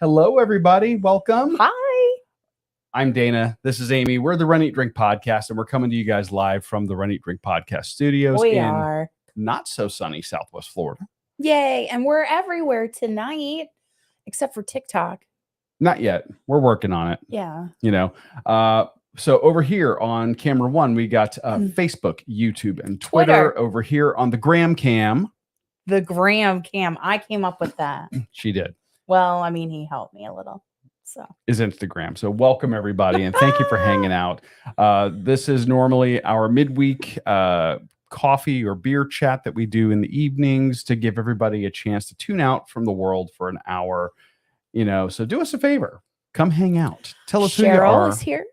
Hello, everybody. Welcome. Hi. I'm Dana. This is Amy. We're the Run Eat Drink Podcast, and we're coming to you guys live from the Run Eat Drink Podcast studios in not so sunny Southwest Florida. Yay. And we're everywhere tonight, except for TikTok. Not yet. We're working on it. Yeah. So over here on camera one, we got Facebook, YouTube, and Twitter. Over here on the Gram Cam. The Gram Cam. I came up with that. She did. Well, I mean, he helped me a little. So is Instagram. So welcome everybody, and thank you for hanging out. This is normally our midweek coffee or beer chat that we do in the evenings to give everybody a chance to tune out from the world for an hour. So do us a favor. Come hang out. Tell us who you are. Cheryl is here.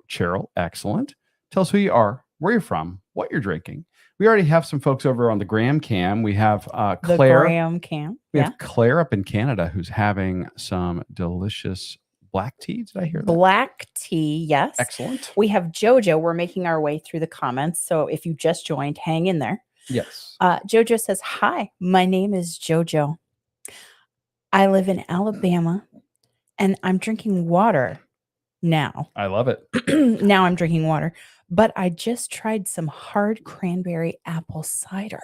Cheryl, excellent. Tell us who you are, where you're from, what you're drinking. We already have some folks over on the Gram Cam. We have Claire. The Gram Cam. We have Claire up in Canada who's having some delicious black tea. Did I hear that? Black tea, yes. Excellent. We have Jojo. We're making our way through the comments. So if you just joined, hang in there. Yes. Jojo says, hi, my name is Jojo. I live in Alabama and I'm drinking water now. I love it. Now I'm drinking water. But I just tried some hard cranberry apple cider.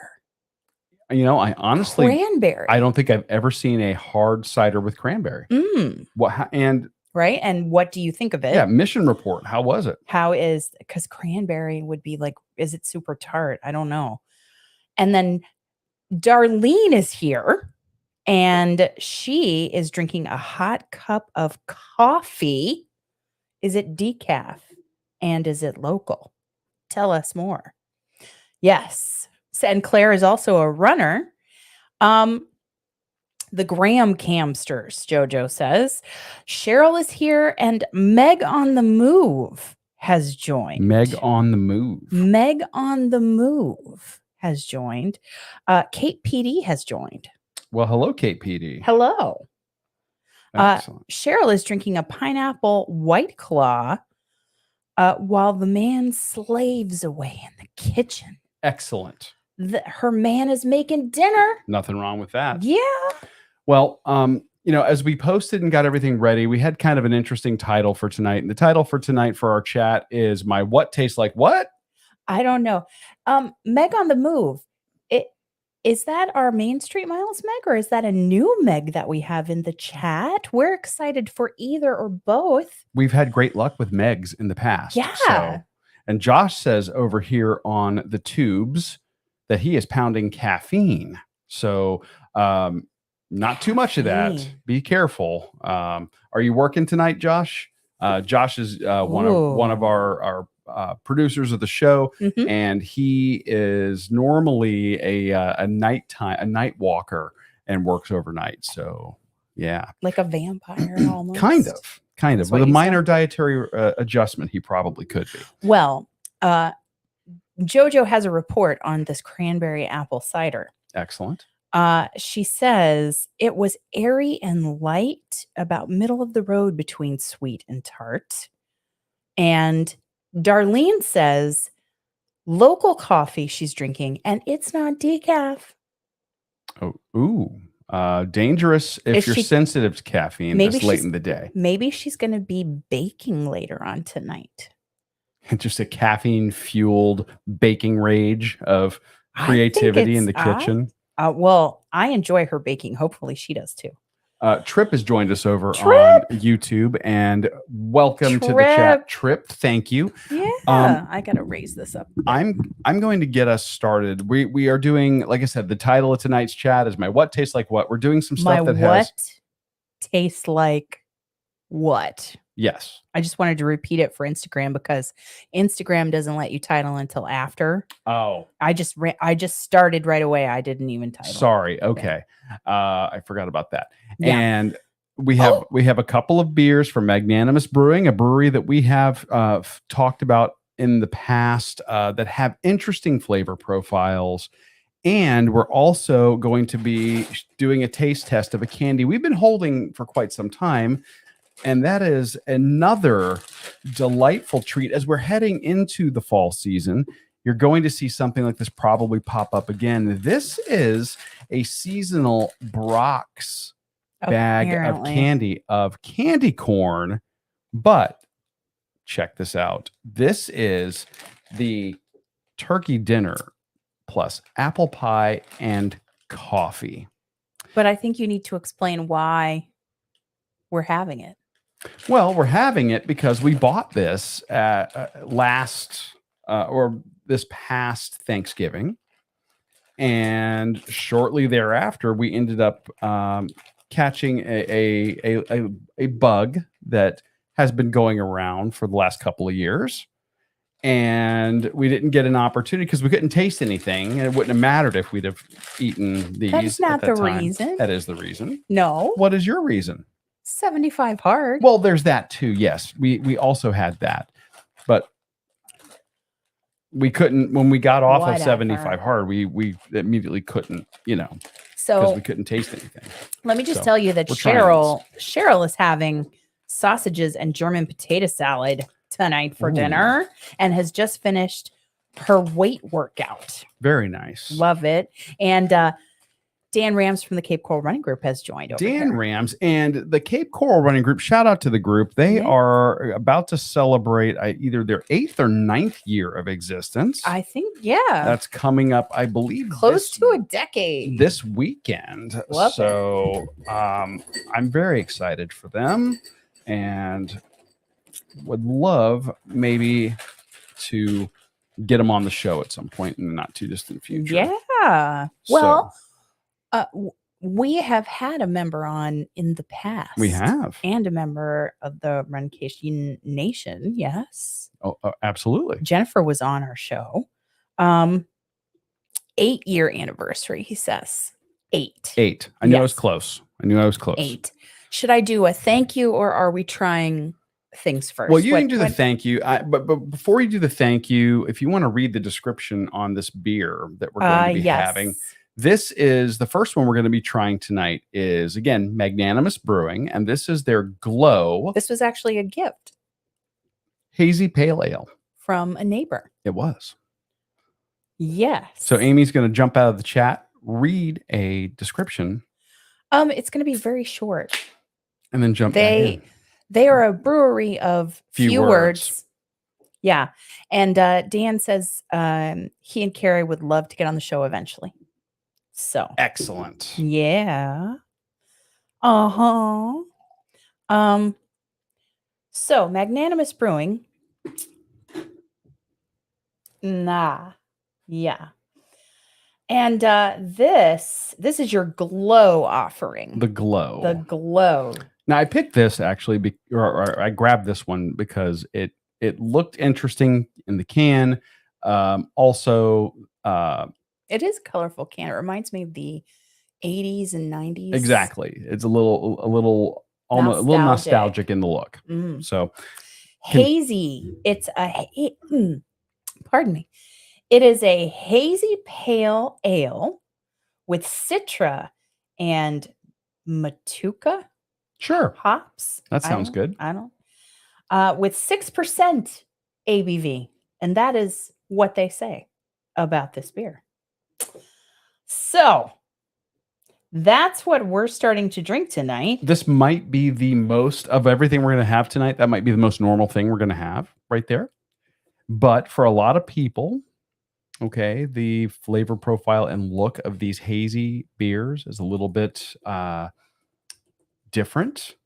I honestly, cranberry. I don't think I've ever seen a hard cider with cranberry. Right. And what do you think of it? Yeah. Mission report. How was it? Because cranberry would be like, is it super tart? I don't know. And then Darlene is here and she is drinking a hot cup of coffee. Is it decaf? And is it local? Tell us more. Yes. And Claire is also a runner. The Gram Camsters, Jojo says. Cheryl is here and Meg on the Move has joined. Meg on the Move. Meg on the Move has joined. Kate PD has joined. Well, hello, Kate PD. Hello. Excellent. Cheryl is drinking a pineapple White Claw while the man slaves away in the kitchen. Excellent. Her man is making dinner. Nothing wrong with that. Yeah. Well, as we posted and got everything ready, we had kind of an interesting title for tonight. And the title for tonight for our chat is My What Tastes Like What? I don't know. Meg on the Move. Is that our Main Street Miles Meg, or is that a new Meg that we have in the chat? We're excited for either or both. We've had great luck with Megs in the past. Yeah. And Josh says over here on the tubes that he is pounding caffeine. So not too much of that. Be careful. Are you working tonight, Josh? Josh is one of our producers of the show, and he is normally a night walker and works overnight. So yeah, like a vampire almost. kind of with a minor dietary adjustment, he probably could be. Well, Jojo has a report on this cranberry apple cider. Excellent. She says it was airy and light, about middle of the road between sweet and tart. And Darlene says local coffee she's drinking, and it's not decaf. Dangerous if you're sensitive to caffeine this late in the day. Maybe she's going to be baking later on tonight. Just a caffeine-fueled baking rage of creativity in the kitchen. Well, I enjoy her baking. Hopefully she does too. Trip has joined us over on YouTube, and welcome to the chat. Trip, thank you. Yeah, I gotta raise this up. I'm going to get us started. We are doing, like I said, the title of tonight's chat is My What Tastes Like What. We're doing some stuff tastes like what? Yes. I just wanted to repeat it for Instagram because Instagram doesn't let you title until after. Oh. I just started right away. I didn't even title. Sorry. Okay. I forgot about that. Yeah. And we have a couple of beers from Magnanimous Brewing, a brewery that we have talked about in the past that have interesting flavor profiles. And we're also going to be doing a taste test of a candy we've been holding for quite some time. And that is another delightful treat. As we're heading into the fall season, you're going to see something like this probably pop up again. This is a seasonal Brock's bag of candy corn. But check this out. This is the turkey dinner plus apple pie and coffee. But I think you need to explain why we're having it. Well, we're having it because we bought this this past Thanksgiving. And shortly thereafter, we ended up catching a bug that has been going around for the last couple of years. And we didn't get an opportunity because we couldn't taste anything. And it wouldn't have mattered if we'd have eaten these. That's not at that the time. reason. That is the reason. No. What is your reason? 75 hard. Well, there's that too. Yes, we also had that, but we couldn't when we got off of 75 hard. We immediately couldn't, so because we couldn't taste anything. Let me just tell you that Cheryl is having sausages and German potato salad tonight for dinner and has just finished her weight workout. Very nice. Love it. And Dan Rams from the Cape Coral Running Group has joined over Dan here. Rams and the Cape Coral Running Group. Shout out to the group. They are about to celebrate either their 8th or 9th year of existence. I think, yeah. That's coming up, I believe. Close to a decade. This weekend. I'm very excited for them and would love maybe to get them on the show at some point in the not too distant future. Yeah. Well, we have had a member on in the past. We have. And a member of the Runcation Nation. Yes. Oh, absolutely. Jennifer was on our show. 8-year anniversary, he says. 8. I knew I was close. 8. Should I do a thank you or are we trying things first? Well, you can do the thank you. But before you do the thank you, if you want to read the description on this beer that we're going to be having, this is the first one we're going to be trying tonight is, again, Magnanimous Brewing, and this is their Glow. This was actually a gift. Hazy Pale Ale. From a neighbor. It was. Yes. So Amy's going to jump out of the chat, read a description. It's going to be very short. And then jump back in. They are a brewery of few words. Yeah. And Dan says he and Carrie would love to get on the show eventually. So excellent. Yeah. So Magnanimous Brewing. Yeah. And this is your Glow offering. The Glow. The Glow. Now I picked this actually, or I grabbed this one because it looked interesting in the can. Also, it is a colorful can. It reminds me of the 80s and 90s. Exactly. It's a little almost a little nostalgic in the look. So hazy. It's pardon me. It is a hazy pale ale with Citra and Matuka. Sure. Hops. That sounds good. With 6% ABV. And that is what they say about this beer. So that's what we're starting to drink tonight. This might be the most of everything we're going to have tonight. That might be the most normal thing we're going to have right there. But for a lot of people, okay, the flavor profile and look of these hazy beers is a little bit different.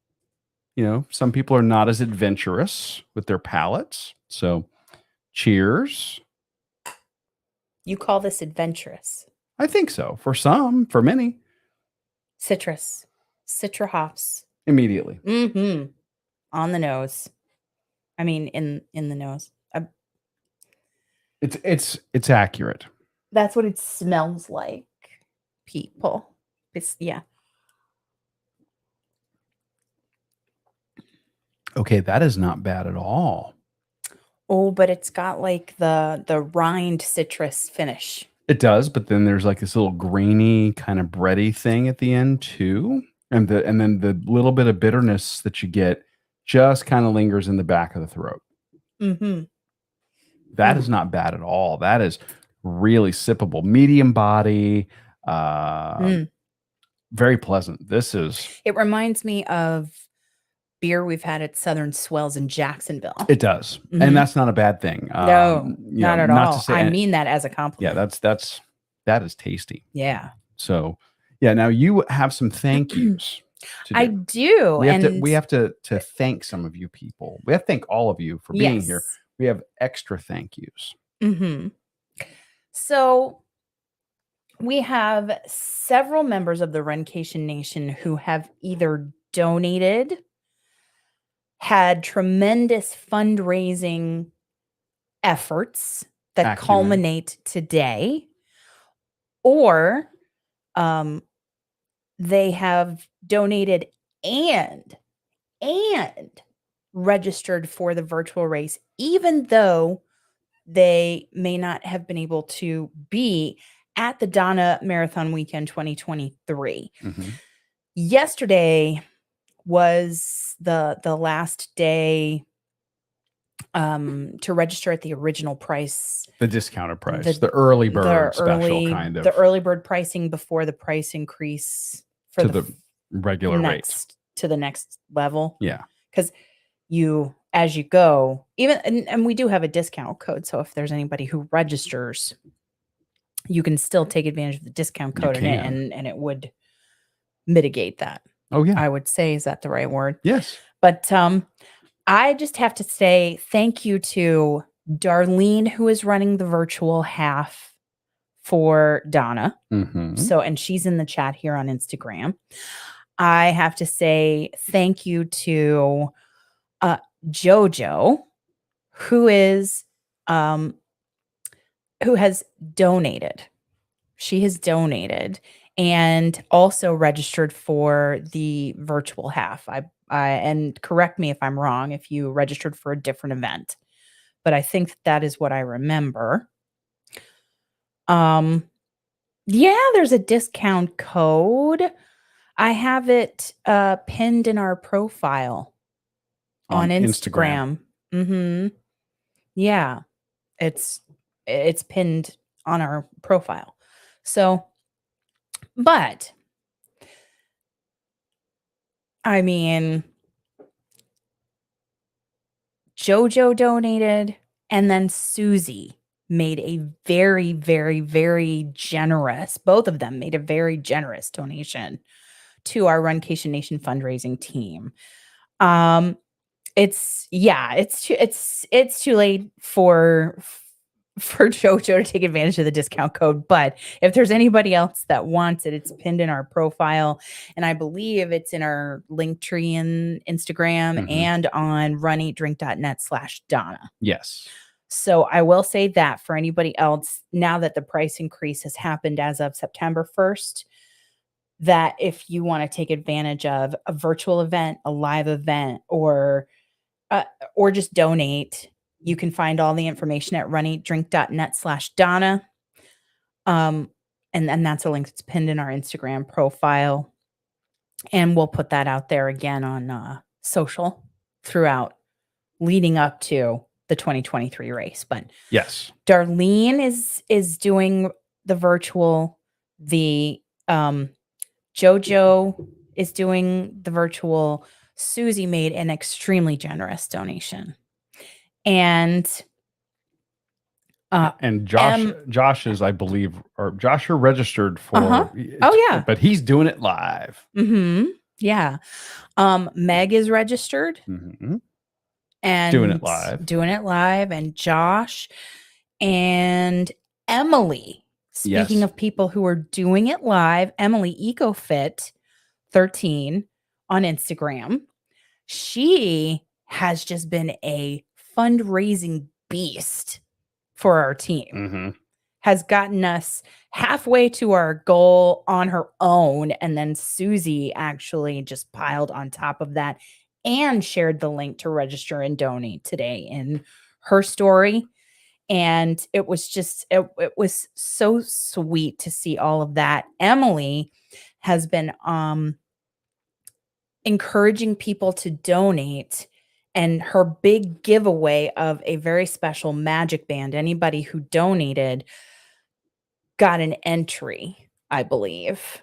Some people are not as adventurous with their palates. So cheers. You call this adventurous? I think so. For some, for many. Citra hops. Immediately. On the nose. I mean, in the nose. It's accurate. That's what it smells like, people. Yeah. Okay, that is not bad at all. Oh, but it's got like the rind citrus finish. It does, but then there's like this little grainy kind of bready thing at the end too. And then the little bit of bitterness that you get just kind of lingers in the back of the throat. That is not bad at all. That is really sippable. Medium body. very pleasant. This is. It reminds me of beer we've had at Southern Swells in Jacksonville. It does, Mhm. and that's not a bad thing. No, not at not to all. say, I mean that as a yeah, compliment. that is tasty. Yeah. So, yeah. Now you have some thank yous to I do. do. We have to thank some of you people. We have to thank all of you for being here. Yes. We have extra thank yous. Mm-hmm. So we have several members of the Runcation Nation who have either donated, had tremendous fundraising efforts that Acumen. culminate today, or they have donated and registered for the virtual race, even though they may not have been able to be at the Dana Marathon Weekend 2023. Mm-hmm. Yesterday was the last day to register at the original price, the discounted price, the early bird special kind of, the early bird pricing before the price increase for to the regular rate, to the next level. Yeah, because you, as you go, even and we do have a discount code, so if there's anybody who registers, you can still take advantage of the discount code and it would mitigate that. Oh yeah, I would say, is that the right word? Yes. But I just have to say thank you to Darlene, who is running the virtual half for Dana. Mm-hmm. So, and she's in the chat here on Instagram. I have to say thank you to Jojo, who is who has donated. She has donated and also registered for the virtual half. I and correct me if I'm wrong if you registered for a different event, but I think that is what I remember. Yeah, there's a discount code. I have it pinned in our profile on Instagram. Mm-hmm. Yeah, it's pinned on our profile. So, but I mean, Jojo donated, and then Susie made a very, very, very generous, both of them made a very generous donation to our Runcation Nation fundraising team. It's too late for Jojo to take advantage of the discount code, but if there's anybody else that wants it, it's pinned in our profile, and I believe it's in our link tree in Instagram and on runeatdrink.net/Donna. Yes. So I will say that for anybody else, now that the price increase has happened as of September 1st, that if you want to take advantage of a virtual event, a live event, or just donate, you can find all the information at runeatdrink.net/Donna. And that's a link that's pinned in our Instagram profile. And we'll put that out there again on social throughout leading up to the 2023 race. But yes, Darlene is doing the virtual. The Jojo is doing the virtual. Susie made an extremely generous donation. And Josh is, I believe, or Josh are registered for. Oh yeah, but he's doing it live. Mm-hmm. Yeah. Meg is registered. Mm-hmm. And doing it live, and Josh and Emily. Speaking of people who are doing it live, Emily EcoFit 13 on Instagram. She has just been a fundraising beast for our team. Has gotten us halfway to our goal on her own. And then Susie actually just piled on top of that and shared the link to register and donate today in her story. And it was just, it was so sweet to see all of that. Emily has been encouraging people to donate, and her big giveaway of a very special magic band, anybody who donated got an entry, I believe.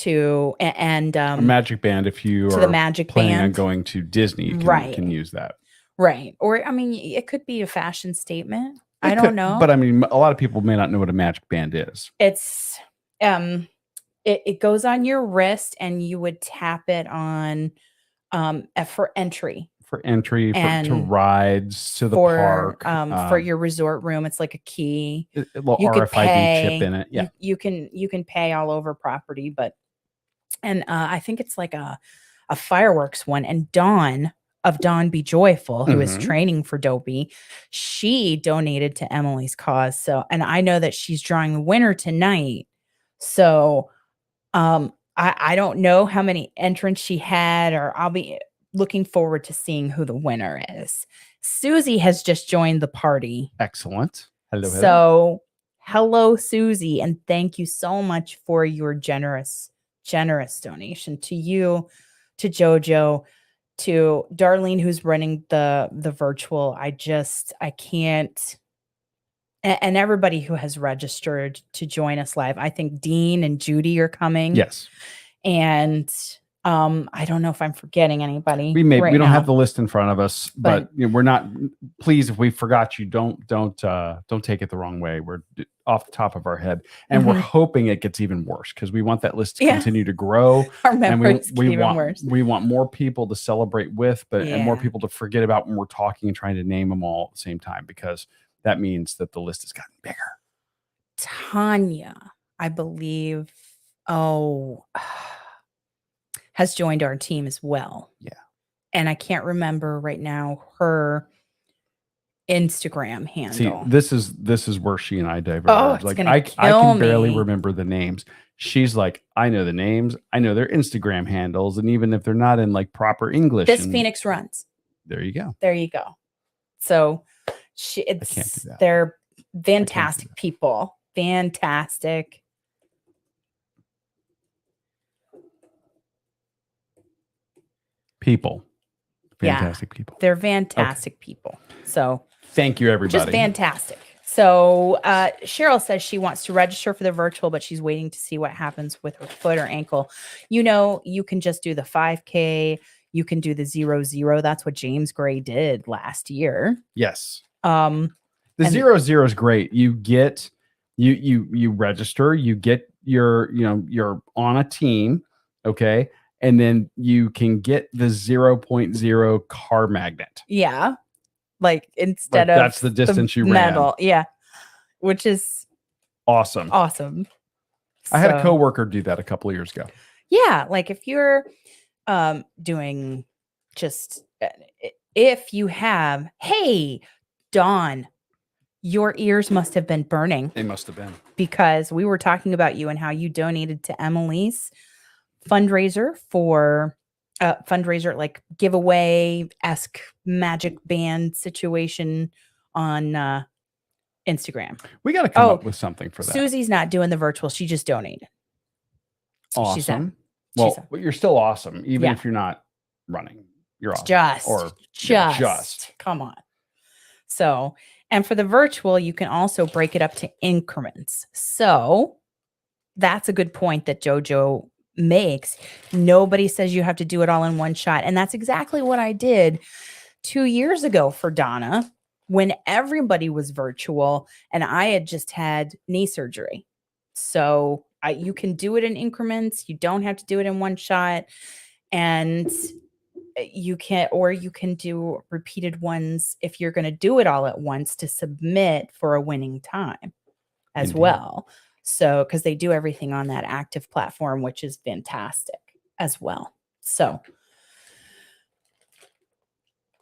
and A magic band, if you to are the magic planning on band. going to Disney, you Right. can use that. Right. Or I mean, it could be a fashion statement. I It don't could, know. but I mean, a lot of people may not know what a magic band is. It's it goes on your wrist and you would tap it on for entry For entry, to and rides, to the for park, for your resort room. It's like a key. a little You could RFID chip pay. in it. Yeah. You can pay all over property, but I think it's like a fireworks one. And Dawn of Dawn Be Joyful, who is Mhm. training for Dopey, she donated to Emily's cause. So, and I know that she's drawing the winner tonight. So, I don't know how many entrants she had, or I'll be looking forward to seeing who the winner is. Susie has just joined the party. Excellent. Hello, hello. So, hello, Susie, and thank you so much for your generous donation to you, to Jojo, to Darlene, who's running the virtual. I can't. And everybody who has registered to join us live. I think Dean and Judy are coming. Yes. And I don't know if I'm forgetting anybody. We don't have the list in front of us, but we're not. Please, if we forgot you, don't take it the wrong way. We're off the top of our head, and we're hoping it gets even worse because we want that list to continue to grow. Our memories we even want worse. We want more people to celebrate with, and more people to forget about when we're talking and trying to name them all at the same time, because that means that the list has gotten bigger. Tanya, I believe, has joined our team as well. Yeah. And I can't remember right now her Instagram handle. See, this is where she and I diverge. Oh, it's like gonna I can barely me. remember the names. She's like, I know the names, I know their Instagram handles, and even if they're not in like proper English. This Phoenix runs. There you go. There you go. So they're fantastic people. Fantastic. People. Fantastic people. They're fantastic people. So thank you, everybody. Just fantastic. So Cheryl says she wants to register for the virtual, but she's waiting to see what happens with her foot or ankle. You know, you can just do the 5K. You can do the 0-0. That's what James Gray did last year. Yes. The 0-0 is great. You get you register, you get you're on a team, okay? And then you can get the 0.0 car magnet. Yeah. Like instead of that's the distance you metal. ran. Yeah. Which is awesome. Awesome. I had a coworker do that a couple of years ago. Yeah. Like if you're doing just if you have, hey, Dawn, your ears must have been burning. They must have been. Because we were talking about you and how you donated to Emily's fundraiser for fundraiser, like giveaway-esque magic band situation on Instagram. We got to come up with something for that. Susie's not doing the virtual. She just donated. Awesome. You're still awesome. Even if you're not running, you're awesome. Just come on. So, and for the virtual, you can also break it up to increments. So that's a good point that JoJo makes. Nobody says you have to do it all in one shot. And that's exactly what I did 2 years ago for Donna when everybody was virtual and I had just had knee surgery. So you can do it in increments. You don't have to do it in one shot. And you can do repeated ones if you're going to do it all at once to submit for a winning time as well. So, because they do everything on that active platform, which is fantastic as well. So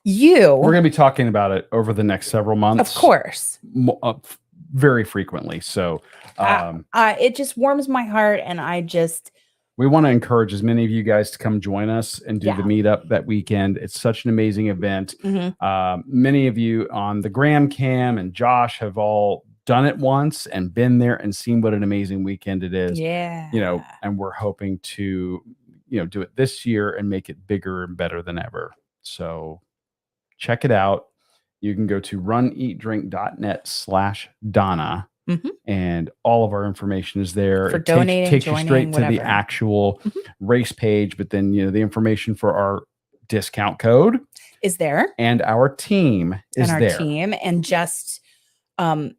we're going to be talking about it over the next several months. Of course. Very frequently. So it just warms my heart. And we want to encourage as many of you guys to come join us and do the meetup that weekend. It's such an amazing event. Many of you on the Graham Cam and Josh have all done it once and been there and seen what an amazing weekend it is. Yeah. And we're hoping to, do it this year and make it bigger and better than ever. So check it out. You can go to runeatdrink.net/Donna Mhm. and all of our information is there. For It donating, takes you joining, straight to the whatever. actual Mhm. race page, but then the information for our discount code Is there and our team is and our there. team, and just and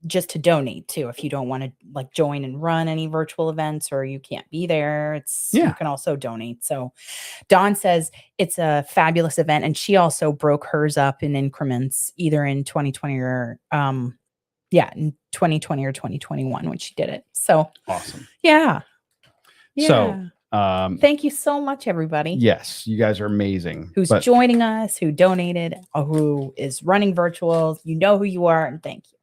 just to donate too, if you don't want to like join and run any virtual events or you can't be there, you can also donate. So Dawn says it's a fabulous event, and she also broke hers up in increments, either in 2020 or in 2020 or 2021 when she did it. So Awesome. yeah. So thank you so much, everybody. Yes, you guys are amazing. Who's joining us, who donated, or who is running virtuals. You know who you are, and thank you.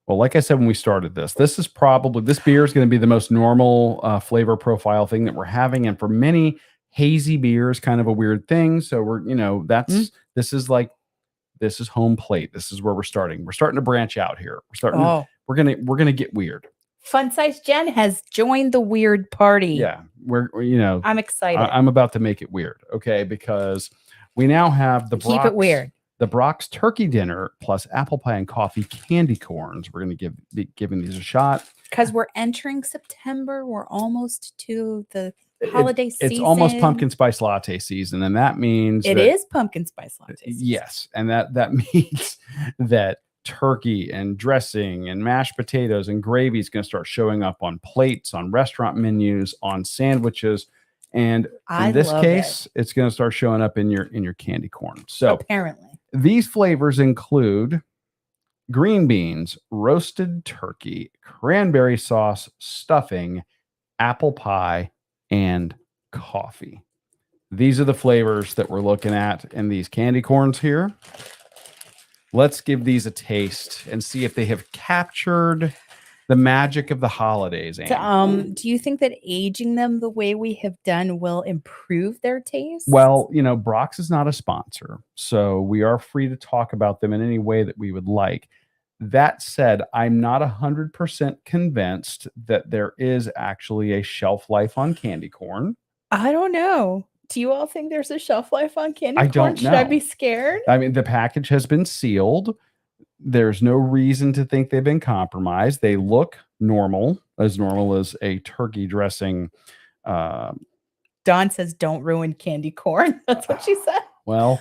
Well, like I said when we started this beer is going to be the most normal flavor profile thing that we're having, and for many, hazy beer is kind of a weird thing. So we're this is home plate. This is where we're starting. We're starting to branch out here. We're gonna get weird. Fun Size Jen has joined the weird party. Yeah, I'm excited. I'm about to make it weird, okay? Because we now have keep it weird. The Brock's turkey dinner plus apple pie and coffee candy corns. We're going to be giving these a shot because we're entering September. We're almost to the holiday season. It's almost pumpkin spice latte season, and that means it is pumpkin spice latte season. Yes, and that means that turkey and dressing and mashed potatoes and gravy is going to start showing up on plates, on restaurant menus, on sandwiches. And in this case, it's going to start showing up in your candy corn. So apparently, these flavors include green beans, roasted turkey, cranberry sauce, stuffing, apple pie, and coffee. These are the flavors that we're looking at in these candy corns here. Let's give these a taste and see if they have captured the magic of the holidays. Do you think that aging them the way we have done will improve their taste? Well, Brock's is not a sponsor, so we are free to talk about them in any way that we would like. That said, I'm not 100% convinced that there is actually a shelf life on candy corn. I don't know. Do you all think there's a shelf life on candy corn? I don't know. Should I be scared? I mean, the package has been sealed. There's no reason to think they've been compromised. They look normal as a turkey dressing. Dawn says, "Don't ruin candy corn." That's what she said. Well,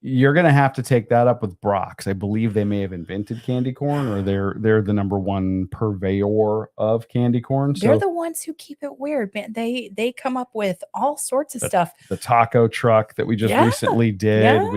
you're going to have to take that up with Brock's. I believe they may have invented candy corn, or they're the number one purveyor of candy corn. So they're the ones who keep it weird, man. They come up with all sorts of stuff. The taco truck that we just recently did. Yeah.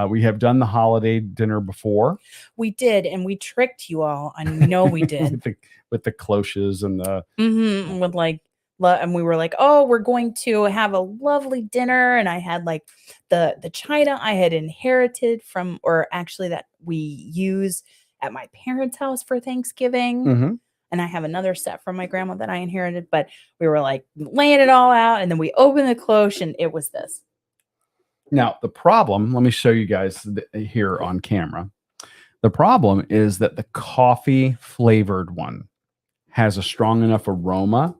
We have done the holiday dinner before. We did, and we tricked you all. I know we did with the cloches and the with like. And we were like, oh, we're going to have a lovely dinner. And I had like the china I had inherited from, or actually that we use at my parents' house for Thanksgiving. Mm-hmm. And I have another set from my grandma that I inherited, but we were like laying it all out. And then we opened the cloche and it was this. Now, the problem, let me show you guys here on camera. The problem is that the coffee flavored one has a strong enough aroma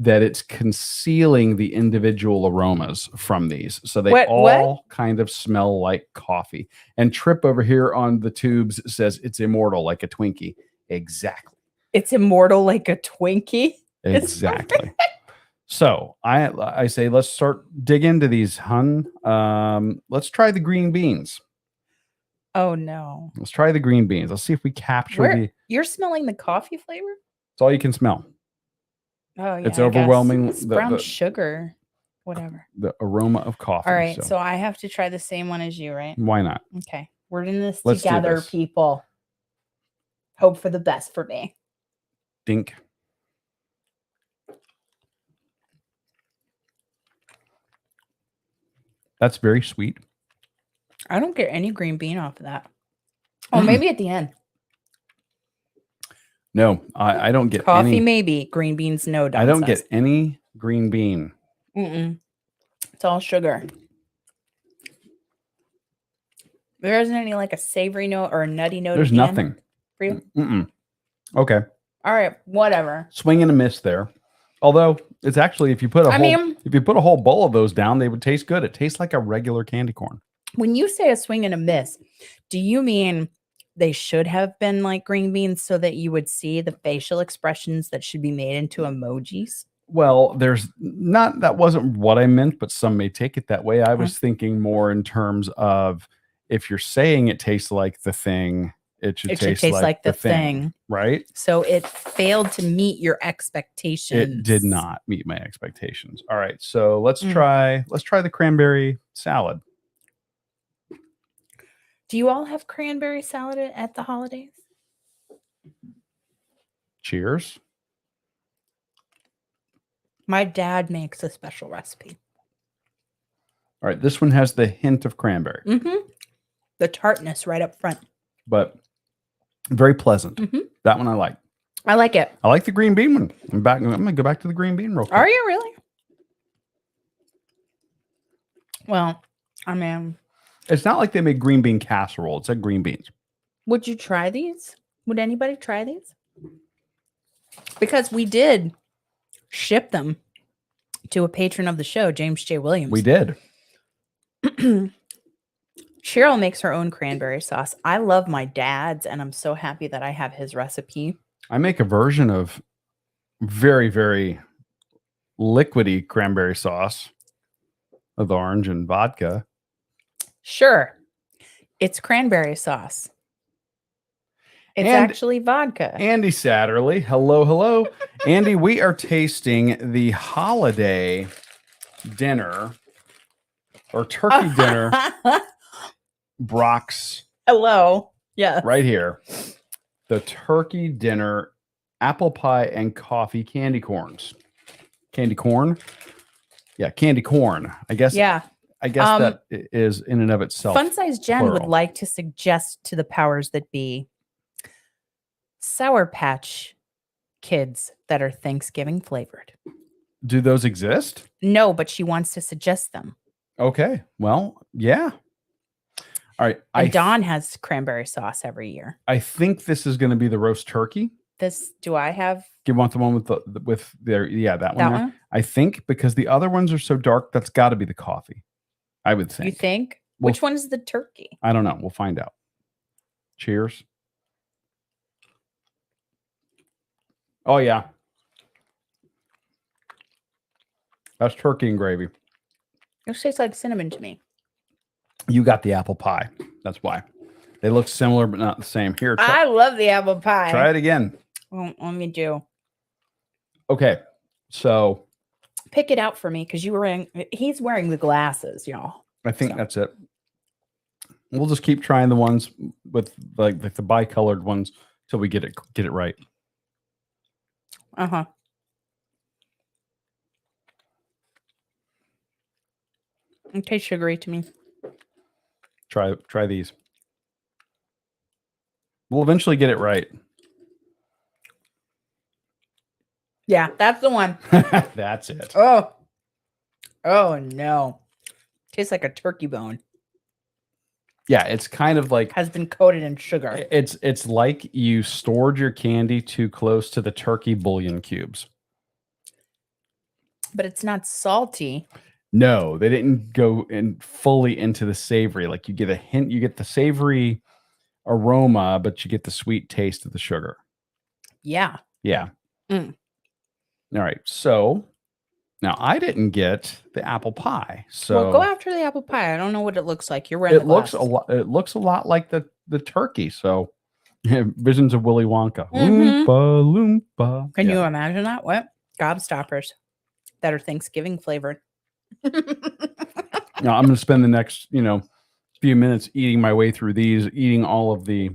that it's concealing the individual aromas from these. So they all kind of smell like coffee. And Trip over here on the tubes says it's immortal like a Twinkie. Exactly. It's immortal like a Twinkie? Exactly. So I say, let's start dig into these, hun. Let's try the green beans. Oh, no. Let's try the green beans. Let's see if we capture You're smelling the coffee flavor? It's all you can smell. Oh, yeah. It's overwhelming. It's brown sugar, whatever. The aroma of coffee. All right. So I have to try the same one as you, right? Why not? Okay. We're in this together, people. Hope for the best for me. Dink. That's very sweet. I don't get any green bean off of that. Oh, maybe at the end. No, I don't get coffee. Any, maybe green beans. No, I don't get any green bean. It's all sugar. There isn't any like a savory note or a nutty note. There's nothing for you. Okay. All right. Whatever. Swing and a miss there. Although it's actually, if you put a whole bowl of those down, they would taste good. It tastes like a regular candy corn. When you say a swing and a miss, do you mean they should have been like green beans so that you would see the facial expressions that should be made into emojis. Well, that wasn't what I meant, but some may take it that way. I was thinking more in terms of if you're saying it tastes like the thing, it should taste like the thing, right? So it failed to meet your expectations. It did not meet my expectations. All right, so let's try the cranberry salad. Do you all have cranberry salad at the holidays? Cheers. My dad makes a special recipe. All right, this one has the hint of cranberry. The tartness right up front. But very pleasant. That one I like. I like it. I like the green bean one. I'm going to go back to the green bean real quick. Are you really? Well, I mean, it's not like they make green bean casserole. It's like green beans. Would you try these? Would anybody try these? Because we did ship them to a patron of the show, James J. Williams. We did. Cheryl makes her own cranberry sauce. I love my dad's, and I'm so happy that I have his recipe. I make a version of very, very liquidy cranberry sauce with orange and vodka. Sure. It's cranberry sauce. It's actually vodka. Andy Satterley. Hello, hello. Andy, we are tasting the holiday dinner or turkey dinner. Brock's. Hello. Yeah. Right here. The turkey dinner, apple pie and coffee candy corns. Candy corn? Yeah, candy corn. I guess. Yeah. I guess that is in and of itself. Fun Size Jen plural. would like to suggest to the powers that be Sour Patch Kids that are Thanksgiving flavored. Do those exist? No, but she wants to suggest them. Okay. Well, yeah. All right. And Dawn has cranberry sauce every year. I think this is going to be the roast turkey. Do I have? You want the one with that one. That one? I think because the other ones are so dark, that's got to be the coffee. I would think. You think? Which one is the turkey? I don't know. We'll find out. Cheers. Oh yeah. That's turkey and gravy. It tastes like cinnamon to me. You got the apple pie. That's why. They look similar, but not the same. Here, I love the apple pie. Try it again. Well, let me do. Okay. So. Pick it out for me because he's wearing the glasses, y'all. I think that's it. We'll just keep trying the ones with like the bicolored ones till we get it right. Uh-huh. It tastes sugary to me. Try these. We'll eventually get it right. Yeah, that's the one. That's it. Oh no. Tastes like a turkey bone. Yeah, it's kind of like has been coated in sugar. It's like you stored your candy too close to the turkey bouillon cubes. But it's not salty. No, they didn't go in fully into the savory. Like you get a hint, you get the savory aroma, but you get the sweet taste of the sugar. Yeah. Yeah. All right. So now I didn't get the apple pie. So well, go after the apple pie. I don't know what it looks like. You're wearing it looks a lot like the turkey. So visions of Willy Wonka. Oompa Loompa. Can you imagine that? What? Gobstoppers that are Thanksgiving flavored. Now I'm going to spend the next, few minutes eating my way through these, eating all of the.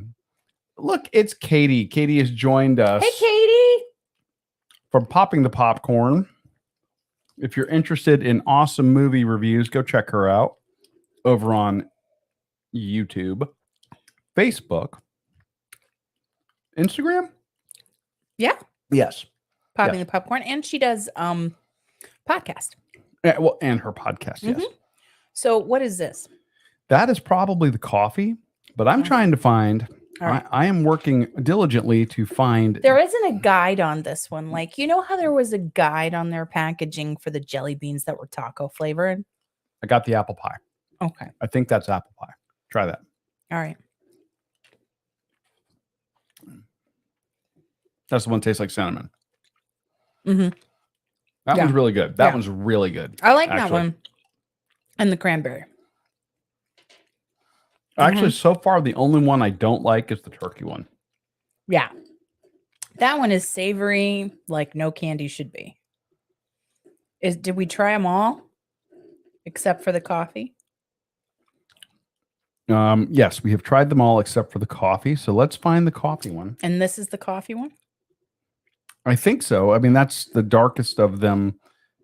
Look, it's Katie. Katie has joined us. Hey, Katie. From Popping the Popcorn. If you're interested in awesome movie reviews, go check her out over on YouTube, Facebook, Instagram. Yeah. Yes. Popping the Popcorn, and she does podcast. Yeah, well, and her podcast. Yes. So what is this? That is probably the coffee, but I'm trying to find. Right. I am working diligently to find. There isn't a guide on this one. Like, you know how there was a guide on their packaging for the jelly beans that were taco flavored? I got the apple pie. Okay. I think that's apple pie. Try that. All right. That's the one that tastes like cinnamon. Mm-hmm. That Yeah. one's really good. That Yeah. one's really good. I like that actually. one. And the cranberry. Actually, so far, the only one I don't like is the turkey one. Yeah. That one is savory, like no candy should be. Did we try them all except for the coffee? Yes, we have tried them all except for the coffee. So let's find the coffee one. And this is the coffee one? I think so. I mean, that's the darkest of them.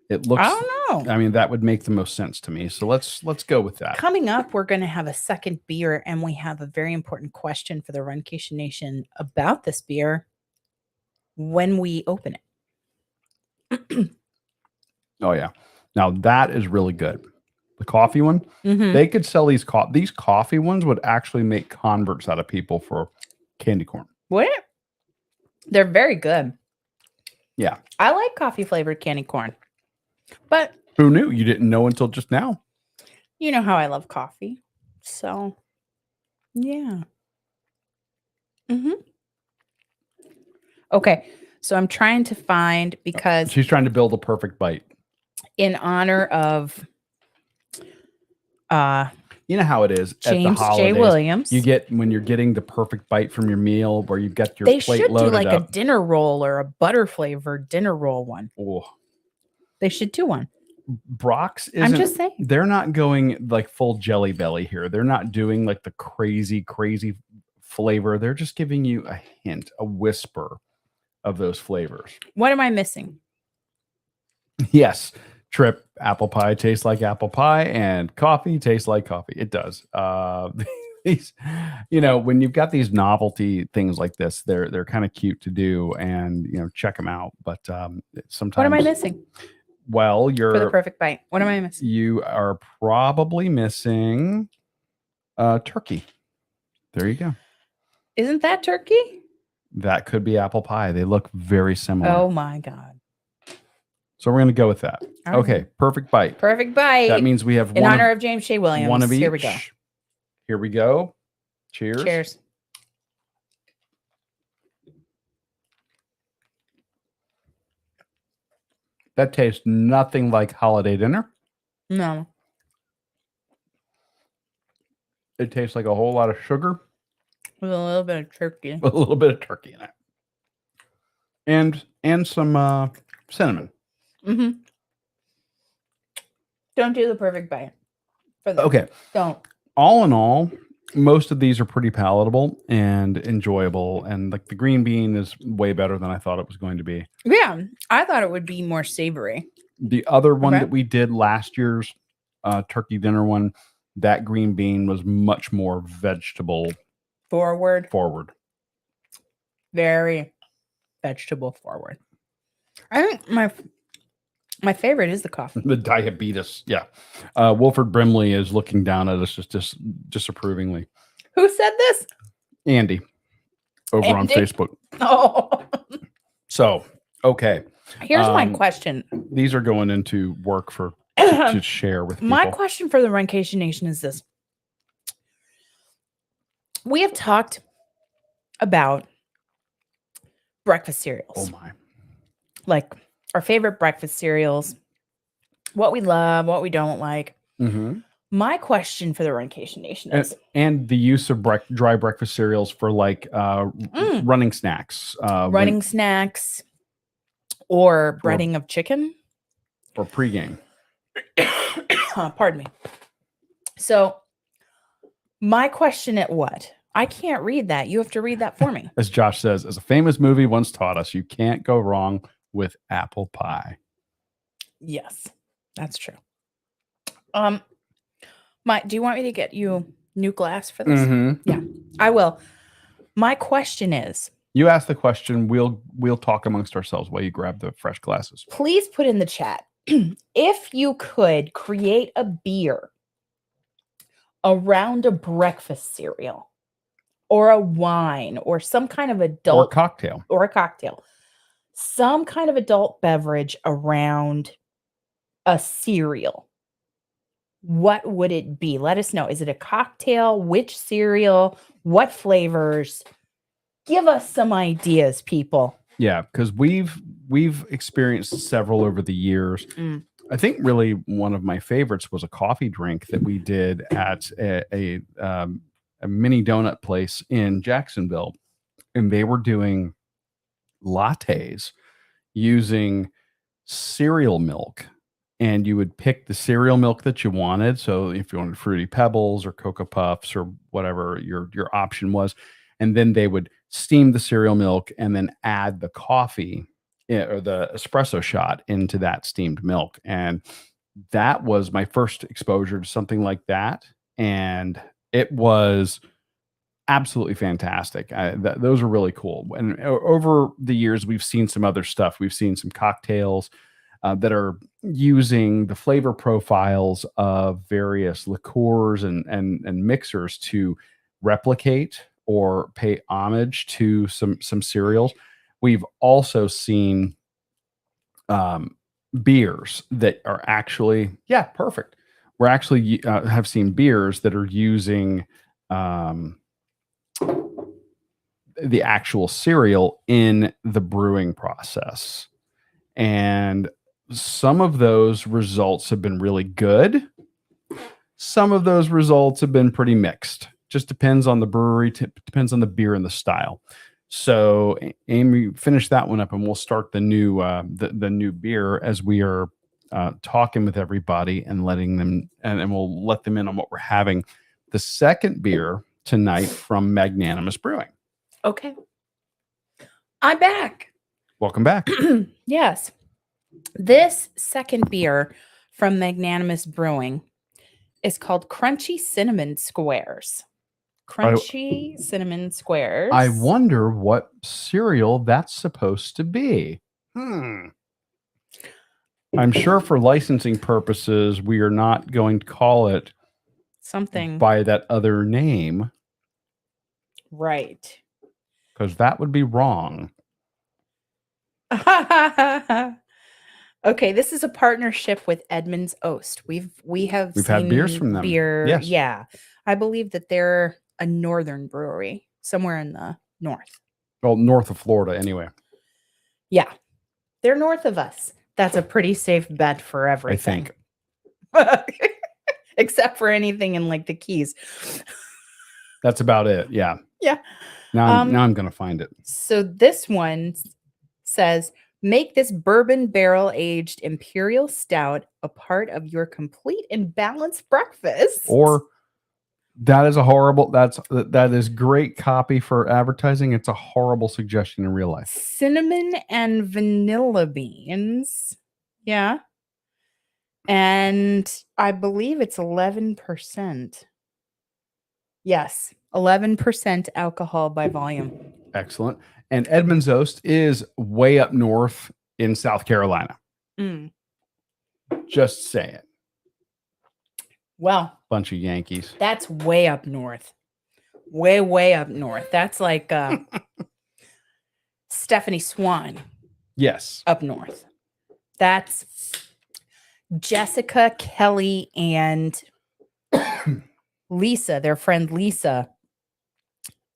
It looks. I don't know. I mean, that would make the most sense to me. So let's go with that. Coming up, we're going to have a second beer, and we have a very important question for the Runcation Nation about this beer when we open it. Oh yeah. Now that is really good. The coffee one. Mhm. They could sell these coffee ones would actually make converts out of people for candy corn. What? They're very good. Yeah. I like coffee flavored candy corn. But Who knew? You didn't know until just now. you know how I love coffee. So, yeah. Okay. So I'm trying to find, because She's trying to build a perfect bite. in honor of You know how it is at the James J. holidays. Williams, You get when you're getting the perfect bite from your meal, where you've got your they plate should do loaded like up. a dinner roll or a butter flavored dinner roll one. Oh, They should do one. Brock's isn't. I'm just saying. They're not going like full Jelly Belly here. They're not doing like the crazy flavor. They're just giving you a hint, a whisper of those flavors. What am I missing? Yes. Trip, apple pie tastes like apple pie, and coffee tastes like coffee. It does. These, when you've got these novelty things like this, they're kind of cute to do, and check them out. But sometimes, What am I missing well, for the perfect bite? What am I missing? you are probably missing turkey. There you go. Isn't that turkey? That could be apple pie. They look very similar. Oh my God. So we're going to go with that. All right. Okay, perfect bite. Perfect bite. That means we have in honor of James J. Williams. one of each. Here we go. Here we go. Cheers. Cheers. That tastes nothing like holiday dinner. No. It tastes like a whole lot of sugar With a little bit of turkey. with a little bit of turkey in it. And some cinnamon. Mm-hmm. Don't do the perfect bite. Okay. Don't. All in all, most of these are pretty palatable and enjoyable. And like the green bean is way better than I thought it was going to be. Yeah. I thought it would be more savory. The other one Okay. that we did last year's turkey dinner one, that green bean was much more vegetable Forward. Very vegetable forward. I think my favorite is the coffee. The diabetes. Yeah. Wilford Brimley is looking down at us just disapprovingly. Who said this? Andy over on Andy? Facebook. Oh. So, okay. Here's my question. These are going into work to share with people. My question for the Runcation Nation is this. We have talked about breakfast cereals. Oh my. Like our favorite breakfast cereals, what we love, what we don't like. Mm-hmm. My question for the Runcation Nation is and the use of dry breakfast cereals for like running snacks. running snacks or breading of chicken. Or pregame. Pardon me. So my question at what? I can't read that. You have to read that for me. As Josh says, as a famous movie once taught us, you can't go wrong with apple pie. Yes, that's true. Do you want me to get you new glass for this? Mm-hmm. Yeah, I will. My question is, You ask the question, we'll talk amongst ourselves while you grab the fresh glasses. please put in the chat if you could create a beer around a breakfast cereal or a wine or some kind of Or adult cocktail. or a cocktail, some kind of adult beverage around a cereal, what would it be? Let us know. Is it a cocktail? Which cereal? What flavors? Give us some ideas, people. Yeah, because we've experienced several over the years. Mm. I think really one of my favorites was a coffee drink that we did at a mini donut place in Jacksonville, and they were doing lattes using cereal milk, and you would pick the cereal milk that you wanted. So if you wanted Fruity Pebbles or Cocoa Puffs or whatever your option was, and then they would steam the cereal milk and then add the coffee or the espresso shot into that steamed milk. And that was my first exposure to something like that, and it was absolutely fantastic. Those are really cool. And over the years, we've seen some other stuff. We've seen some cocktails that are using the flavor profiles of various liqueurs and mixers to replicate or pay homage to some cereals. We've also seen beers that are actually perfect. We're actually have seen beers that are using the actual cereal in the brewing process. And some of those results have been really good. Some of those results have been pretty mixed. Just depends on the brewery, depends on the beer and the style. So, Amy, finish that one up, and we'll start the new beer as we are talking with everybody and letting them, and we'll let them in on what we're having. The second beer tonight from Magnanimous Brewing. Okay. I'm back. Welcome back. Yes. This second beer from Magnanimous Brewing is called Crunchy Cinnamon Squares. Crunchy Cinnamon Squares. I wonder what cereal that's supposed to be. I'm sure for licensing purposes, we are not going to call it something by that other name. Right. Because that would be wrong. Okay, this is a partnership with Edmunds Oast. We've had beers from them. Yes. Yeah. I believe that they're a northern brewery somewhere in the north. Well, north of Florida anyway. Yeah. They're north of us. That's a pretty safe bet for everything. I think. Except for anything in like the Keys. That's about it. Yeah. Yeah. Now I'm going to find it. So this one says, make this bourbon barrel aged imperial stout a part of your complete and balanced breakfast. Or that is great copy for advertising. It's a horrible suggestion in real life. Cinnamon and vanilla beans. Yeah. And I believe it's 11%. Yes, 11% alcohol by volume. Excellent. And Edmunds Oast is way up north in South Carolina. Just saying. Well, bunch of Yankees. That's way up north. Way up north. That's like Stephanie Swan. Yes. Up north. That's Jessica, Kelly, and Lisa, their friend Lisa,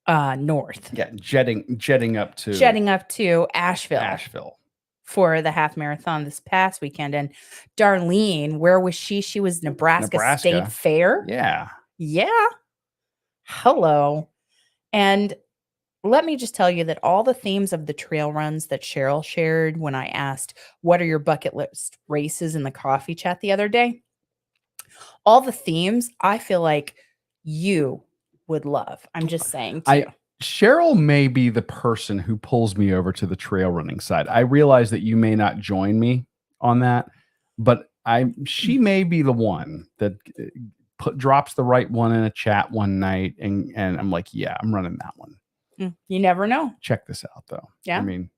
north. Yeah, jetting up to Asheville for the half marathon this past weekend. And Darlene, where was she? She was Nebraska State Fair. Yeah. Hello. And let me just tell you that all the themes of the trail runs that Cheryl shared when I asked, what are your bucket list races in the coffee chat the other day? All the themes, I feel like you would love. I'm just saying too. Cheryl may be the person who pulls me over to the trail running side. I realize that you may not join me on that, but she may be the one that drops the right one in a chat one night, and I'm like, yeah, I'm running that one. You never know. Check this out, though. Yeah. I mean,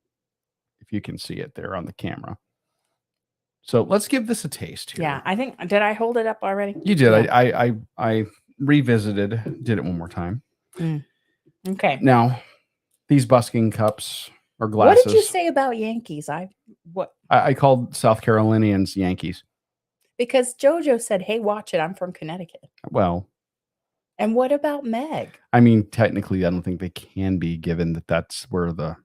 if you can see it there on the camera. So let's give this a taste here. Yeah, I think, did I hold it up already? You did. Yeah. I revisited, did it one more time. Okay. Now, these busking cups or glasses. What did you say about Yankees? I called South Carolinians Yankees. Because JoJo said, hey, watch it. I'm from Connecticut. Well. And what about Meg? I mean, technically, I don't think they can be, given that that's where the,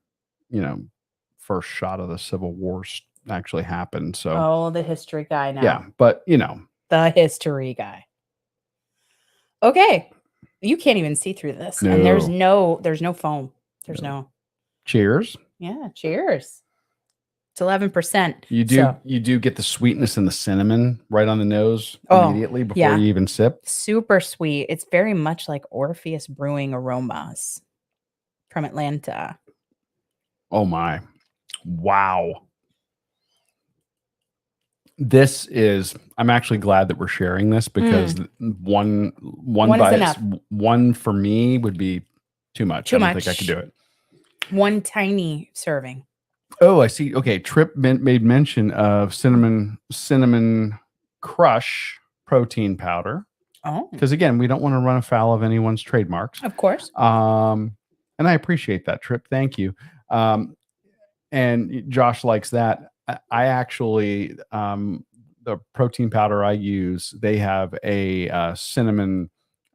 first shot of the Civil War actually happened. So Oh, the history guy now. yeah, but you know, The history guy. Okay. You can't even see through this. And there's no foam. There's no. Cheers. Yeah, cheers. It's 11%. You do get the sweetness and the cinnamon right on the nose immediately before you even sip. Super sweet. It's very much like Orpheus Brewing aromas from Atlanta. Oh my. Wow. I'm actually glad that we're sharing this because one for me would be too much. I don't think I could do it. One tiny serving. Oh, I see. Okay. Trip made mention of cinnamon crush protein powder. Oh. Because again, we don't want to run afoul of anyone's trademarks. Of course. And I appreciate that, Trip. Thank you. And Josh likes that. I actually, the protein powder I use, they have a cinnamon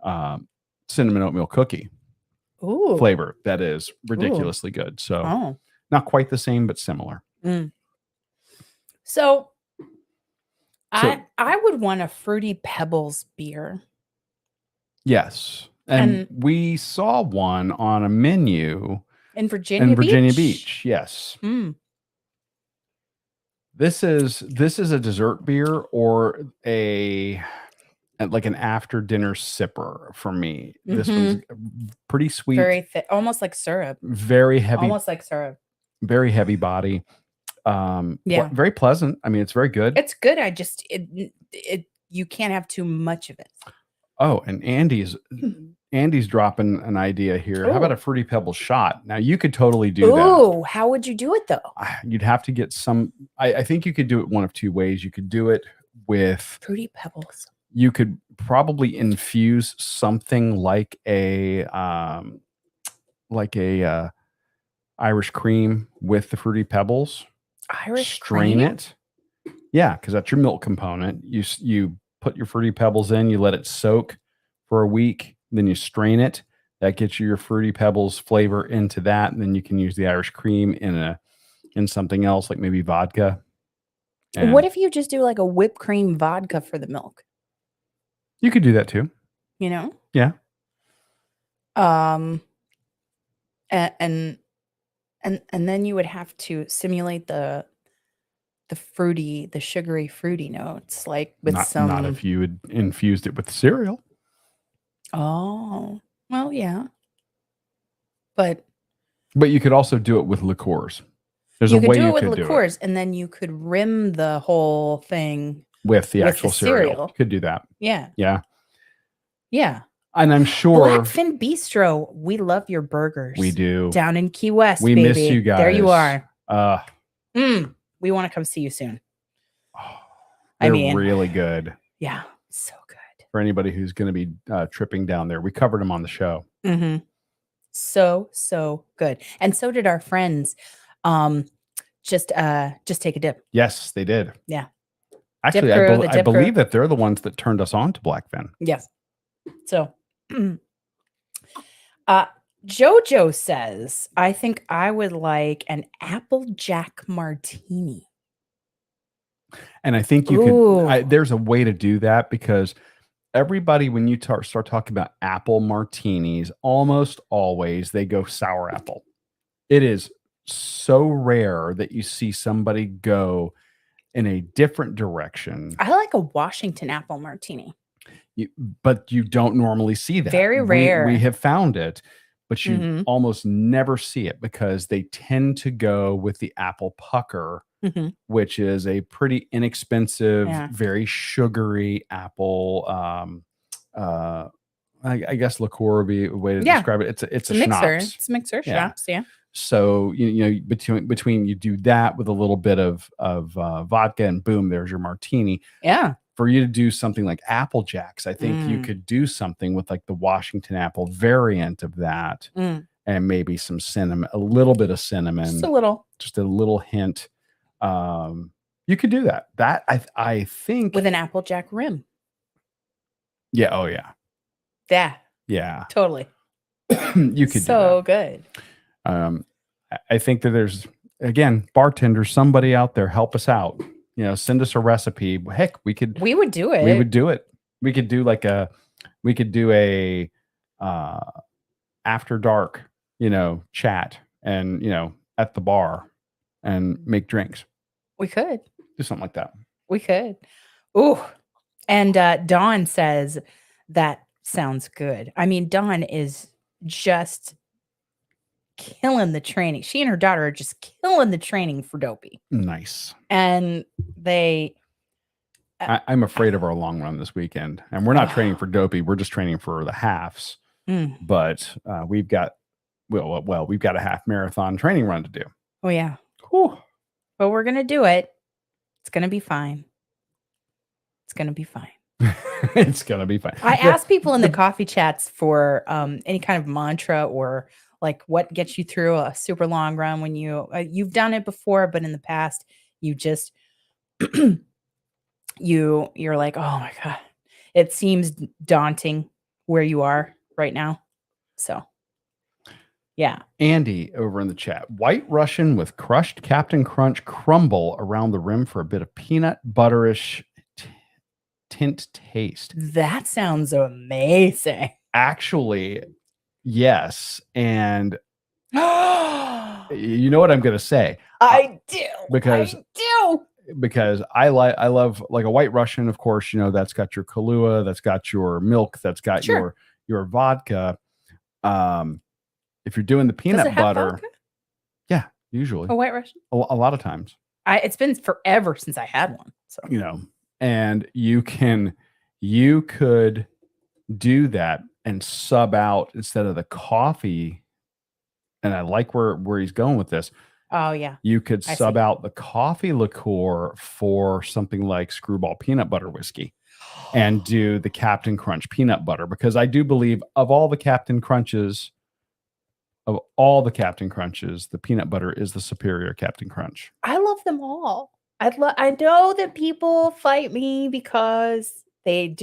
oatmeal cookie flavor that is ridiculously good. So not quite the same, but similar. So I would want a Fruity Pebbles beer. Yes. And we saw one on a menu in Virginia Beach. Yes. This is a dessert beer or like an after dinner sipper for me. This one's pretty sweet, very thick, almost like syrup. Very heavy, almost like syrup. Very heavy body. Very pleasant. I mean, it's very good. It's good. I just you can't have too much of it. Oh, and Andy's dropping an idea here. How about a Fruity Pebbles shot? Now you could totally do that. Oh, how would you do it though? You'd have to get some. I think you could do it one of two ways. You could do it with Fruity Pebbles. You could probably infuse something like a Irish cream with the Fruity Pebbles. Strain it. Yeah, because that's your milk component. You put your Fruity Pebbles in, you let it soak for a week, then you strain it. That gets you your Fruity Pebbles flavor into that, and then you can use the Irish cream in something else, like maybe vodka. And what if you just do like a whipped cream vodka for the milk? You could do that too. You know? Yeah. And then you would have to simulate the sugary fruity notes, like with not if you had infused it with cereal. Oh, well, yeah. But you could also do it with liqueurs. There's a way do you it with could liqueurs, do it. and then you could rim the whole thing with the actual cereal. Could do that. Yeah. Yeah. Yeah. And I'm sure Blackfin Bistro, we love your burgers. We do. Down in Key West, we baby. miss you guys. There you are. We want to come see you soon. They're really good. Yeah, so good. For anybody who's going to be tripping down there, we covered them on the show. So good, and so did our friends. Just take a dip. Yes, they did. Yeah. Actually, I believe that they're the ones that turned us on to Blackfin. Yes. So, Jojo says, I think I would like an Applejack martini. And I think you could, there's a way to do that because everybody, when you start talking about apple martinis, almost always they go sour apple. It is so rare that you see somebody go in a different direction. I like a Washington apple martini. But you don't normally see that. Very rare. We have found it, but you almost never see it because they tend to go with the apple pucker, which is a pretty inexpensive, very sugary apple. I guess liqueur would be a way to describe it. It's a mixer. schnapps. It's a mixer schnapps. Yeah. So between you do that with a little bit of vodka and boom, there's your martini. Yeah. For you to do something like Apple Jacks, I think you could do something with like the Washington apple variant of that, and maybe some cinnamon, a little bit of cinnamon, just a little hint. You could do that. That I think with an Applejack rim. Yeah. Oh yeah. Yeah. Totally. You could. So good. I think that there's again, bartenders, somebody out there, help us out. Send us a recipe. Heck, we would do it. we would do it. We could do a after dark, chat and, at the bar and make drinks. We could Do something like that. We could. Ooh. And Dawn says that sounds good. I mean, Dawn is just killing the training. She and her daughter are just killing the training for Dopey. Nice. And they... I'm afraid of our long run this weekend. And we're not training for Dopey. We're just training for the halves. But we've got a half marathon training run to do. Oh, yeah. Whew. But we're going to do it. It's going to be fine. It's going to be fine. It's going to be fine. I asked people in the coffee chats for any kind of mantra or like what gets you through a super long run when you've done it before, but in the past you just you're like, oh my God, it seems daunting where you are right now. So yeah. Andy over in the chat. White Russian with crushed Captain Crunch crumble around the rim for a bit of peanut butterish tint taste. That sounds amazing. Actually, yes. And you know what I'm going to say? I do. Because I love like a White Russian, of course, that's got your Kahlua, that's got your milk, that's got your vodka. If you're doing the peanut butter, vodka? Yeah, usually a White Russian, a lot of times. It's been forever since I had one. So and you could do that and sub out instead of the coffee. And I like where he's going with this. Oh yeah, you could sub out the coffee liqueur for something like Screwball peanut butter whiskey, and do the Captain Crunch peanut butter, because I do believe of all the Captain Crunches. The peanut butter is the superior Captain Crunch. I love them all. I know that people fight me because they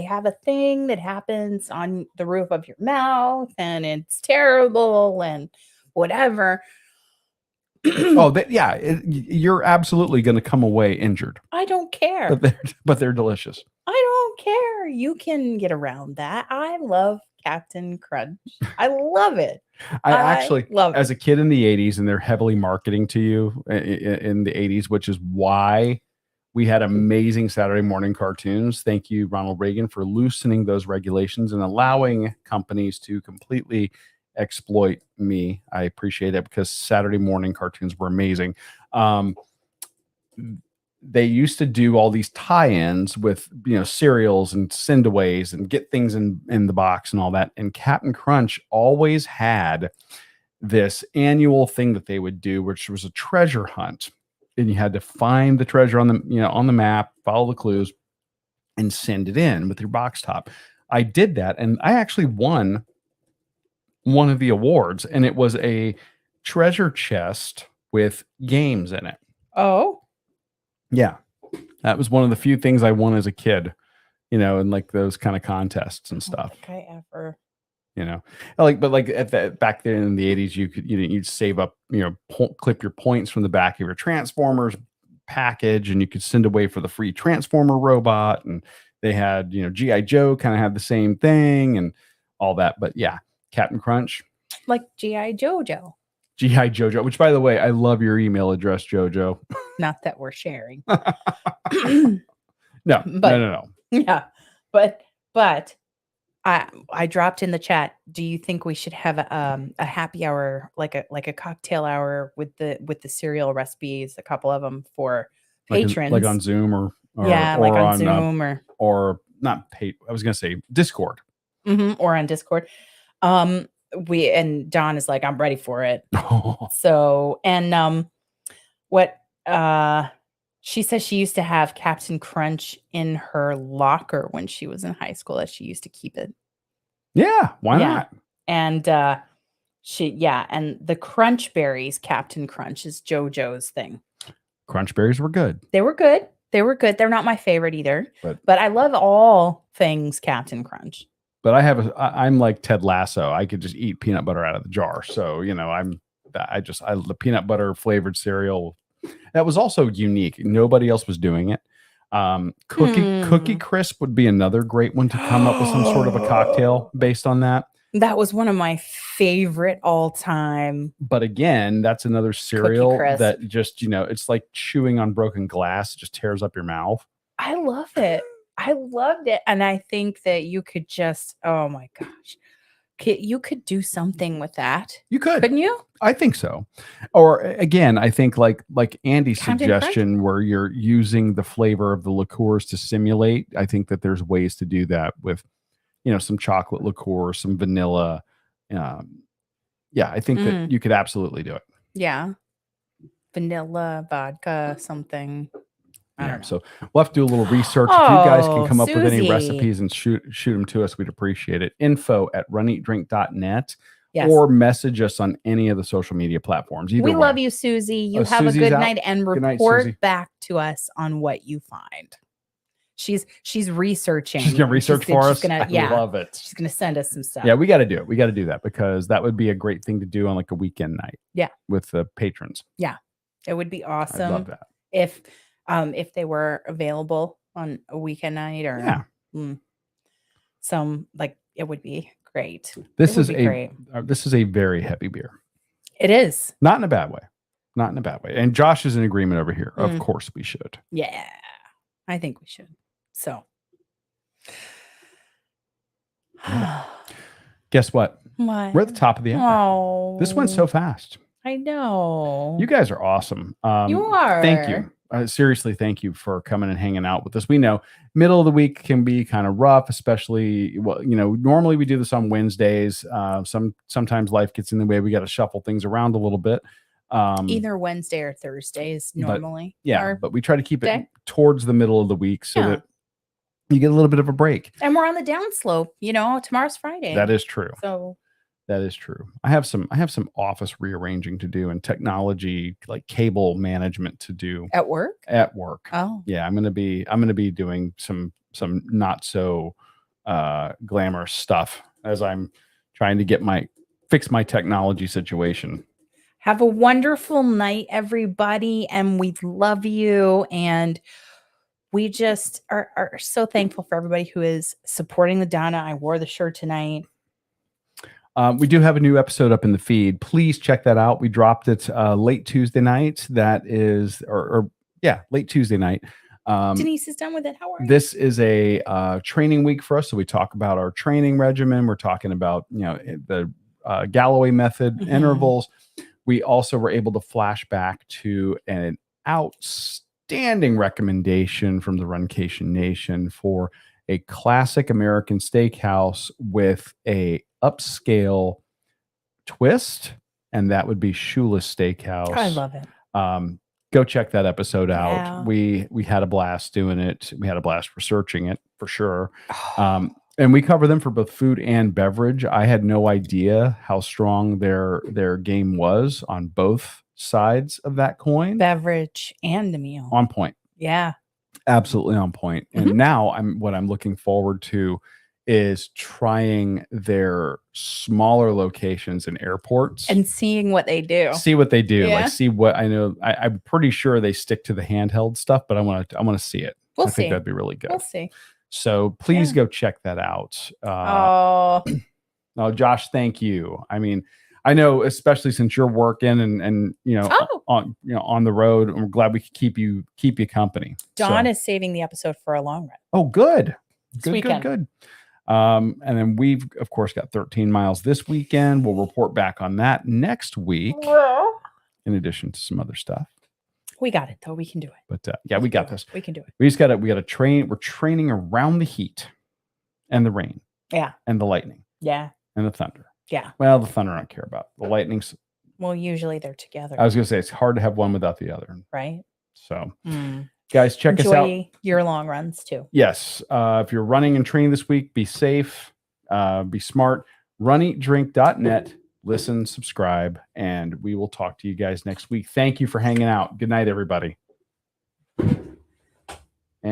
have a thing that happens on the roof of your mouth and it's terrible and whatever. You're absolutely going to come away injured. I don't care. But they're delicious. I don't care. You can get around that. I love Captain Crunch. I love it. I actually love it. As a kid in the 80s, and they're heavily marketing to you in the 80s, which is why we had amazing Saturday morning cartoons. Thank you, Ronald Reagan, for loosening those regulations and allowing companies to completely exploit me. I appreciate it, because Saturday morning cartoons were amazing. They used to do all these tie-ins with cereals and sendaways and get things in the box and all that. And Captain Crunch always had this annual thing that they would do, which was a treasure hunt. And you had to find the treasure on the map, follow the clues, and send it in with your box top. I did that, and I actually won one of the awards, and it was a treasure chest with games in it. Oh. Yeah, that was one of the few things I won as a kid, in like those kind of contests and stuff. I don't think I ever, back then in the 80s, you could, you'd save up, clip your points from the back of your Transformers package, and you could send away for the free Transformer robot. And they had, G.I. Joe kind of had the same thing and all that. But yeah, Captain Crunch, like G.I. Jojo. G.I. Jojo, which, by the way, I love your email address, Jojo. Not that we're sharing. No. Yeah, but I dropped in the chat. Do you think we should have a happy hour, like a cocktail hour with the cereal recipes, a couple of them for patrons, like on Zoom or on Zoom or not pay. I was gonna say Discord, or on Discord. And Dawn is like, I'm ready for it. So, and what she says, she used to have Captain Crunch in her locker when she was in high school, that she used to keep it. Yeah, why not? And and the Crunch Berries Captain Crunch is JoJo's thing. Crunch Berries were good. They were good. They're not my favorite either, but I love all things Captain Crunch. But I'm like Ted Lasso. I could just eat peanut butter out of the jar. So, I'm the peanut butter flavored cereal. That was also unique. Nobody else was doing it. Cookie Crisp would be another great one to come up with some sort of a cocktail based on that. That was one of my favorite all time. But again, that's another cereal that just, it's like chewing on broken glass. It just tears up your mouth. I love it. I loved it. And I think that you could just, oh my gosh, you could do something with that. You could. Couldn't you? I think so. Or again, I think like Andy's suggestion where you're using the flavor of the liqueurs to simulate. I think that there's ways to do that with, some chocolate liqueur, some vanilla. I think that you could absolutely do it. Yeah. Vanilla, vodka, something. I don't know. So we'll have to do a little research. If you guys can come up with any recipes and shoot them to us, we'd appreciate it. info@runeatdrink.net. Yes. Or message us on any of the social media platforms. We love you, Susie. You have Susie's a good night and report back to us on what you find. She's researching. She's gonna research for us. I love it. She's gonna send us some stuff. Yeah, we got to do it. We got to do that because that would be a great thing to do on like a weekend night. Yeah, with the patrons. Yeah, it would be awesome. I love that. If they were available on a weekend night or some it would be great. This is a very heavy beer. It is. Not in a bad way. Not in a bad way. And Josh is in agreement over here. Of course we should. Yeah, I think we should. So guess what? What? We're at the top of the hour. Oh, this went so fast. I know. You guys are awesome. You are. Thank you. Seriously, thank you for coming and hanging out with us. We know middle of the week can be kind of rough, especially, normally we do this on Wednesdays. Sometimes life gets in the way. We got to shuffle things around a little bit. Either Wednesday or Thursdays normally. But we try to keep it towards the middle of the week so that you get a little bit of a break. And we're on the downslope, tomorrow's Friday. That is true. So that is true. I have some office rearranging to do and technology, like cable management to do at work. Oh, yeah. I'm gonna be doing some not so glamorous stuff as I'm trying to fix my technology situation. Have a wonderful night, everybody, and we love you. And we just are so thankful for everybody who is supporting the Dana. I wore the shirt tonight. We do have a new episode up in the feed. Please check that out. We dropped it late Tuesday night. That is, late Tuesday night. Denise is done with it. How are you? This is a training week for us. So we talk about our training regimen. We're talking about, the Galloway method intervals. We also were able to flash back to an outstanding recommendation from the Runcation Nation for a classic American steakhouse with a upscale twist, and that would be Shula's Steakhouse. I love it. Go check that episode out. We had a blast doing it. We had a blast researching it for sure. And we cover them for both food and beverage. I had no idea how strong their game was on both sides of that coin. Beverage and the meal. On point. Yeah. Absolutely on point. And now what I'm looking forward to is trying their smaller locations in airports and seeing what they do. See what they do. Like see what I know. I'm pretty sure they stick to the handheld stuff, but I want to see it. I think that'd be really good. We'll see. So please go check that out. Josh, thank you. I mean, I know, especially since you're working and on the road, I'm glad we could keep you company. Dawn is saving the episode for a long run. Oh, good. Good. And then we've of course got 13 miles this weekend. We'll report back on that next week. In addition to some other stuff. We got it though. We can do it. But we got this. We can do it. We got to train. We're training around the heat and the rain. Yeah. And the lightning. Yeah. And the thunder. Yeah. Well, the thunder I don't care about. The lightning's. Well, usually they're together. I was going to say it's hard to have one without the other. Right. So, guys, check us out. Enjoy your long runs too. Yes. If you're running and training this week, be safe, be smart. Runeatdrink.net. Listen, subscribe, and we will talk to you guys next week. Thank you for hanging out. Good night, everybody.